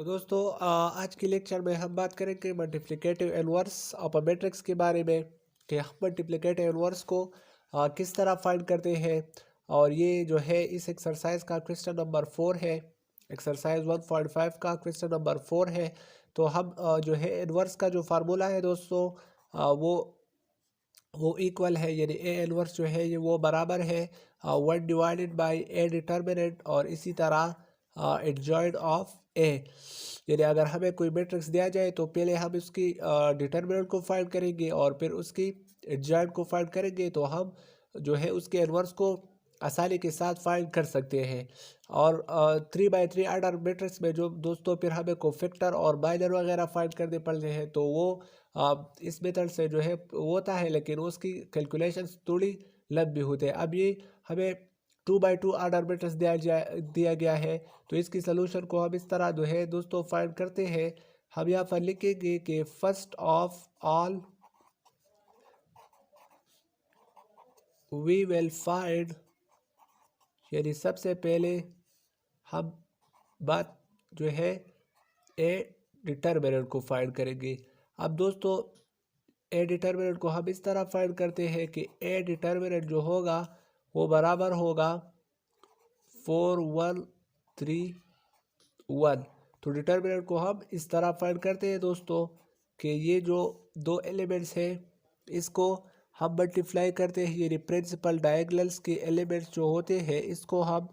तो दोस्तों आज के लेक्चर में हम बात करेंगे multiplicative inverse of a matrix के बारे में कि हम मल्टीप्लिकेटिव इनवर्स को किस तरह फाइंड करते हैं। और ये जो है इस एक्सरसाइज का क्वेश्चन नंबर 4 है। एक्सरसाइज 1.5 का क्वेश्चन नंबर 4 है। तो हम जो है इनवर्स का जो फार्मूला है दोस्तों वो इक्वल है, यानी ए इनवर्स जो है ये वो बराबर है 1/a डिटर्मिनेंट और इसी तरह एडजॉइंट ऑफ ए। यानी अगर हमें कोई मैट्रिक्स दिया जाए तो पहले हम इसकी डिटर्मिनेंट को फाइंड करेंगे और फिर उसकी एडजॉइंट को फाइंड करेंगे, तो हम जो है उसके इनवर्स को आसानी के साथ फाइंड कर सकते हैं। और 3/3 आर्डर मैट्रिक्स में जो दोस्तों फिर हमें कोफैक्टर और माइनर वगैरह फाइंड करने पड़ते हैं, तो वो इस मेथड से जो है होता है, लेकिन उसकी कैलकुलेशंस थोड़ी लंबी होते हैं। अब ये हमें 2/2 आर्डर मैट्रिक्स दिया गया है, तो इसकी सोल्यूशन को हम इस तरह जो है दोस्तों फाइंड करते हैं। हम यहाँ पर लिखेंगे कि first of all we will find, यानी सबसे पहले हम बात जो है ए डिटर्मिनेंट को फाइंड करेंगे। अब दोस्तों ए डिटर्मिनेंट को हम इस तरह फाइंड करते हैं कि ए डिटर्मिनेंट जो होगा वो बराबर होगा 4 1 3 1। तो डिटर्मिनेंट को हम इस तरह फाइंड करते हैं दोस्तों कि ये जो दो एलिमेंट्स हैं इसको हम मल्टीप्लाई करते हैं, यानी प्रिंसिपल डायगोनल्स के एलिमेंट्स जो होते हैं इसको हम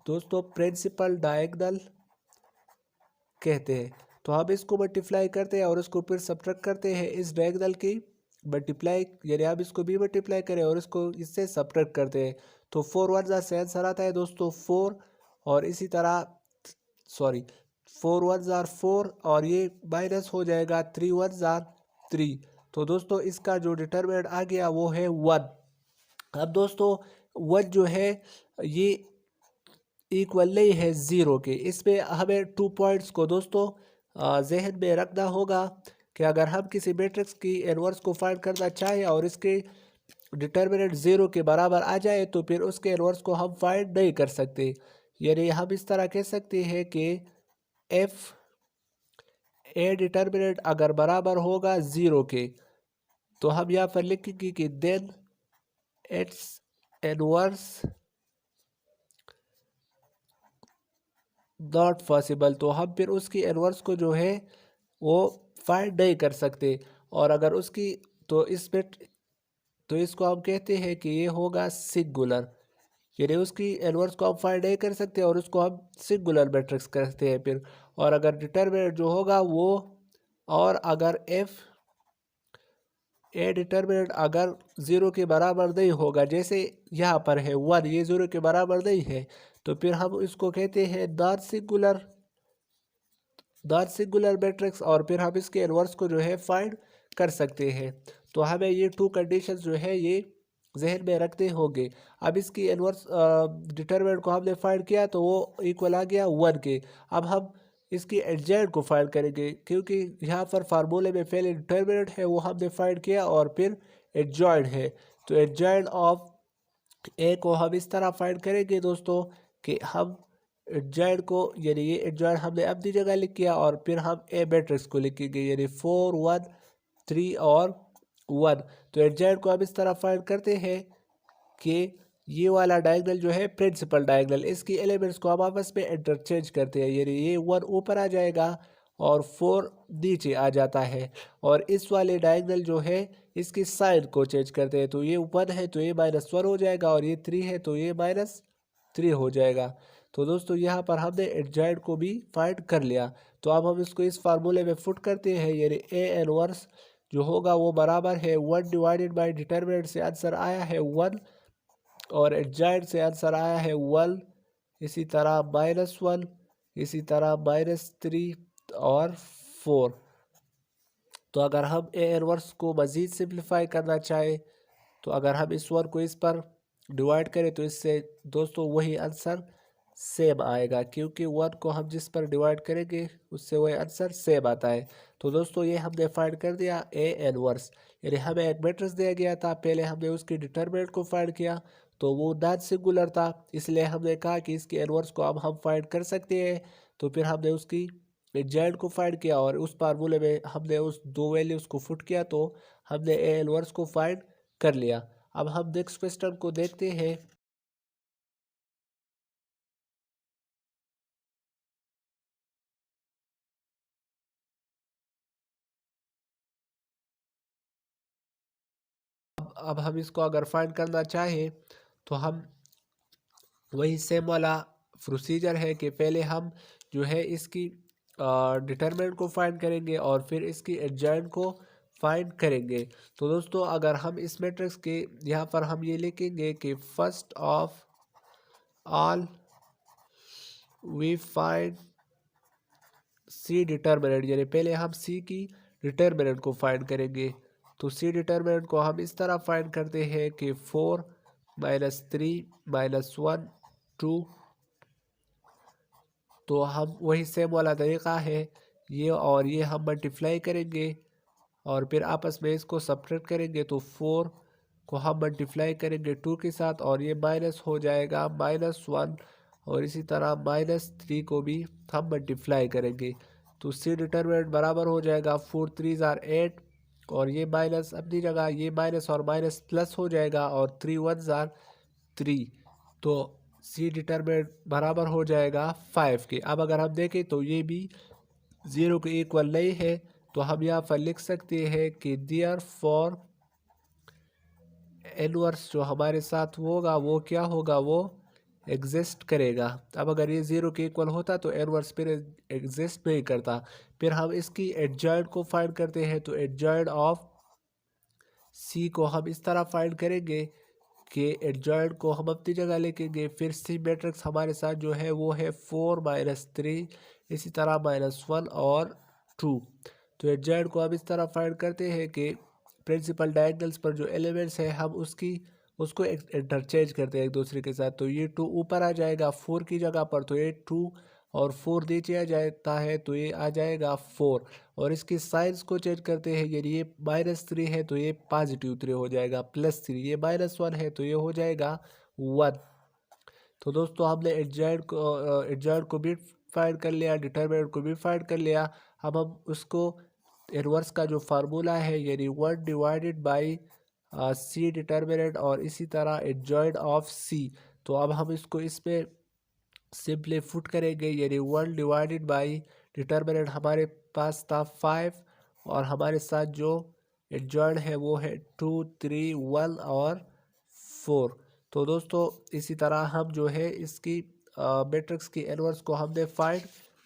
दोस्तों प्रिंसिपल डायगोनल कहते हैं। तो हम इसको मल्टीप्लाई करते हैं और उसको फिर सब्ट्रैक्ट करते हैं इस डायगोनल की मल्टीप्लाई, यानी आप इसको भी मल्टीप्लाई करें और इसको इससे सब्ट्रैक्ट करते हैं। तो 4 1 से आंसर आता है दोस्तों 4, और इसी तरह 4 1 4 और ये माइनस हो जाएगा 3 1 3। तो दोस्तों इसका जो डिटर्मिनेंट आ गया वो है 1। अब दोस्तों 1 जो है ये इक्वल नहीं है 0 के। इसमें हमें 2 पॉइंट्स को दोस्तों जहन में रखना होगा कि अगर हम किसी मैट्रिक्स की इनवर्स को फाइंड करना चाहें और इसके डिटर्मिनेंट 0 के बराबर आ जाए तो फिर उसके इनवर्स को हम फाइंड नहीं कर सकते। यानी हम इस तरह कह सकते हैं कि एफ ए डिटर्मिनेंट अगर बराबर होगा 0 के, तो हम यहाँ पर लिखेंगे कि then it's inverse not possible. तो हम फिर उसकी इनवर्स को जो है वो फाइंड नहीं कर सकते। और अगर उसकी तो इसमें तो इसको हम कहते हैं कि ये होगा सिंगुलर, यानी उसकी इनवर्स को हम फाइंड नहीं कर सकते और उसको हम सिंगुलर मैट्रिक्स कहते हैं फिर। और अगर डिटर्मिनेंट जो होगा वो, और अगर एफ ए डिटर्मिनेंट अगर 0 के बराबर नहीं होगा, जैसे यहाँ पर है 1, ये 0 के बराबर नहीं है, तो फिर हम इसको कहते हैं नॉन सिंगुलर मैट्रिक्स, और फिर हम इसके इनवर्स को जो है फाइंड कर सकते हैं। तो हमें ये 2 कंडीशंस जो है ये जहन में रखते होंगे। अब इसकी इनवर्स डिटर्मिनेंट को हमने फाइंड किया तो वो इक्वल आ गया 1 के। अब हम इसकी एडजॉइंट को फाइंड करेंगे, क्योंकि यहाँ पर फार्मूले में पहले डिटर्मिनेंट है वो हमने फाइंड किया और फिर एडजॉइंट है। तो एडजॉइंट ऑफ ए को हम इस तरह फाइंड करेंगे दोस्तों कि हम एडजॉइंट को, यानी ये एडजॉइंट हमने अपनी जगह लिख किया और फिर हम ए मैट्रिक्स को लिखेंगे, यानी 4 1 3 और 1। तो एडजॉइंट को हम इस तरह फाइंड करते हैं कि ये वाला डायगोनल जो है प्रिंसिपल डायगोनल, इसकी एलिमेंट्स को हम आपस में इंटरचेंज करते हैं, यानी ये 1 ऊपर आ जाएगा और 4 नीचे आ जाता है। और इस वाले डायगोनल जो है इसकी साइन को चेंज करते हैं, तो ये 1 है तो ये -1 हो जाएगा, और ये 3 है तो ये -3 हो जाएगा। तो दोस्तों यहाँ पर हमने एडजॉइंट को भी फाइंड कर लिया। तो अब हम इसको इस फार्मूले में फुट करते हैं, यानी ए इनवर्स जो होगा वो बराबर है 1 डिवाइडेड बाई डिटर्मिनेंट से आंसर आया है 1 और एडजॉइंट से आंसर आया है 1, इसी तरह -1, इसी तरह -3 और 4। तो अगर हम ए इनवर्स को मज़ीद सिंप्लीफाई करना चाहें तो अगर हम इस 1 को इस पर डिवाइड करें तो इससे दोस्तों वही आंसर सेम आएगा, क्योंकि 1 को हम जिस पर डिवाइड करेंगे उससे वही आंसर सेम आता है। तो दोस्तों ये हमने फाइंड कर दिया ए इनवर्स, यानी हमें एक मैट्रिक्स दिया गया था, पहले हमने उसकी डिटर्मिनेंट को फाइंड किया तो वो नॉन सिंगुलर था, इसलिए हमने कहा कि इसके इनवर्स को अब हम फाइंड कर सकते हैं। तो फिर हमने उसकी एडजॉइंट को फाइंड किया और उस फार्मूले में हमने उस दो वैल्यूज को पुट किया तो हमने ए इनवर्स को फाइंड कर लिया। अब हम नेक्स्ट क्वेश्चन को देखते हैं। अब हम इसको अगर फाइंड करना चाहें तो हम वही सेम वाला प्रोसीजर है कि पहले हम जो है इसकी डिटरमिनेंट को फाइंड करेंगे और फिर इसकी एडजॉइंट को फाइंड करेंगे। तो दोस्तों अगर हम इस मैट्रिक्स के यहाँ पर हम ये लिखेंगे कि first of all we find C determinant, यानी पहले हम सी की डिटरमिनेंट को फाइंड करेंगे। तो सी डिटरमिनेंट को हम इस तरह फाइंड करते हैं कि 4 - 3 - 1 2। तो हम वही सेम वाला तरीका है, ये और ये हम मल्टीप्लाई करेंगे और फिर आपस में इसको सब्ट्रैक्ट करेंगे। तो 4 को हम मल्टीप्लाई करेंगे 2 के साथ और ये माइनस हो जाएगा -1, और इसी तरह -3 को भी हम मल्टीप्लाई करेंगे। तो सी डिटरमिनेंट बराबर हो जाएगा 4 3 = 8 और ये माइनस अपनी जगह, ये माइनस और माइनस प्लस हो जाएगा और 3 1 = 3। तो सी डिटरमिनेंट बराबर हो जाएगा 5 के। अब अगर हम देखें तो ये भी 0 के इक्वल नहीं है, तो हम यहाँ पर लिख सकते हैं कि देयरफॉर इनवर्स जो हमारे साथ होगा वो क्या होगा, वो एग्जिस्ट करेगा। अब अगर ये 0 के इक्वल होता तो इनवर्स फिर एग्जिस्ट नहीं करता। फिर हम इसकी एडजॉइंट को फाइंड करते हैं। तो एडजॉइंट ऑफ सी को हम इस तरह फाइंड करेंगे कि एडजॉइंट को हम अपनी जगह लिखेंगे, फिर सी मैट्रिक्स हमारे साथ जो है वो है 4 - 3, इसी तरह -1 और 2। तो एडजॉइंट को हम इस तरह फाइंड करते हैं कि प्रिंसिपल डायगोनल्स पर जो एलिमेंट्स है हम उसको इंटरचेंज करते हैं एक दूसरे के साथ। तो ये 2 ऊपर आ जाएगा 4 की जगह पर, तो ये 2 और 4 नीचे आ जाता है तो ये आ जाएगा 4। और इसकी साइंस को चेंज करते हैं, यानी ये -3 है तो ये +3 हो जाएगा, +3, ये -1 है तो ये हो जाएगा 1। तो दोस्तों हमने एडजॉइंट को भी फाइंड कर लिया, डिटरमिनेंट को भी फाइंड कर लिया। अब हम उसको इनवर्स का जो फार्मूला है यानी 1/(c) डिटरमिनेंट और इसी तरह एडजॉइंट ऑफ c, तो अब हम इसको इसमें सिंपली फुट करेंगे, यानी 1/, डिटरमिनेंट हमारे पास था 5 और हमारे साथ जो एडजॉइंट है वो है 2 3 1 और 4। तो दोस्तों इसी तरह हम जो है इसकी मैट्रिक्स की इनवर्स को हमने फाइंड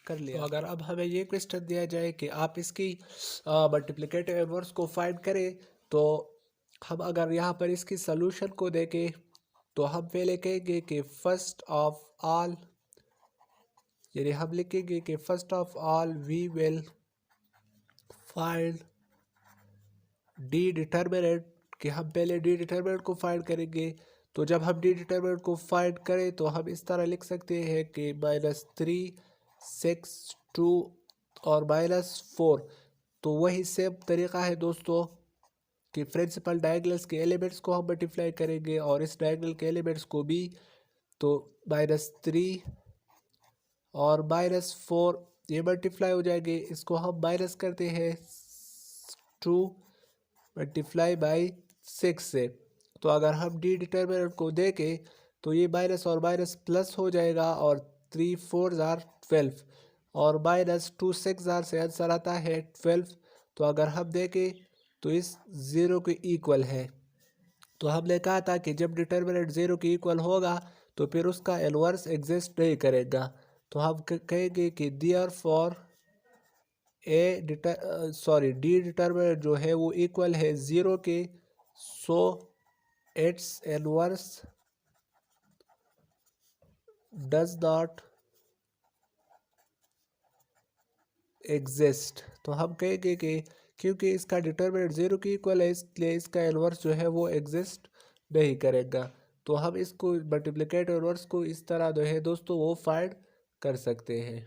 कर लिया। तो अगर अब हमें ये क्वेश्चन दिया जाए कि आप इसकी मल्टीप्लिकेटिव इनवर्स को फाइंड करें, तो हम अगर यहाँ पर इसकी सॉल्यूशन को देखें तो हम पहले कहेंगे कि फर्स्ट ऑफ ऑल, यानी हम लिखेंगे कि first of all we will find D determinant, कि हम पहले डी डिटरमिनेंट को फाइंड करेंगे। तो जब हम डी डिटरमिनेंट को फाइंड करें तो हम इस तरह लिख सकते हैं कि -3 6 2 और -4। तो वही सेम तरीका है दोस्तों कि प्रिंसिपल डायगोनल्स के एलिमेंट्स को हम मल्टीप्लाई करेंगे और इस डायगोनल के एलिमेंट्स को भी। तो -3 और -4 ये मल्टीप्लाई हो जाएंगे, इसको हम माइनस करते हैं 2 × 6 से। तो अगर हम डी डिटरमिनेंट को देखें तो ये माइनस और माइनस प्लस हो जाएगा और 3 4 = 12 और -2 6 से आंसर आता है 12। तो अगर हम देखें तो इस 0 के इक्वल है। तो हमने कहा था कि जब डिटरमिनेंट 0 के इक्वल होगा तो फिर उसका इनवर्स एग्जिस्ट नहीं करेगा। तो हम कहेंगे कि देयरफॉर डी डिटरमिनेंट जो है वो इक्वल है 0 के, so it's inverse does not exist. तो हम कहेंगे कि क्योंकि इसका डिटरमिनेंट 0 के इक्वल है इसलिए इसका इनवर्स जो है वो एग्जिस्ट नहीं करेगा। तो हम इसको मल्टीप्लिकेटिव इनवर्स को इस तरह जो है दोस्तों वो फाइंड कर सकते हैं।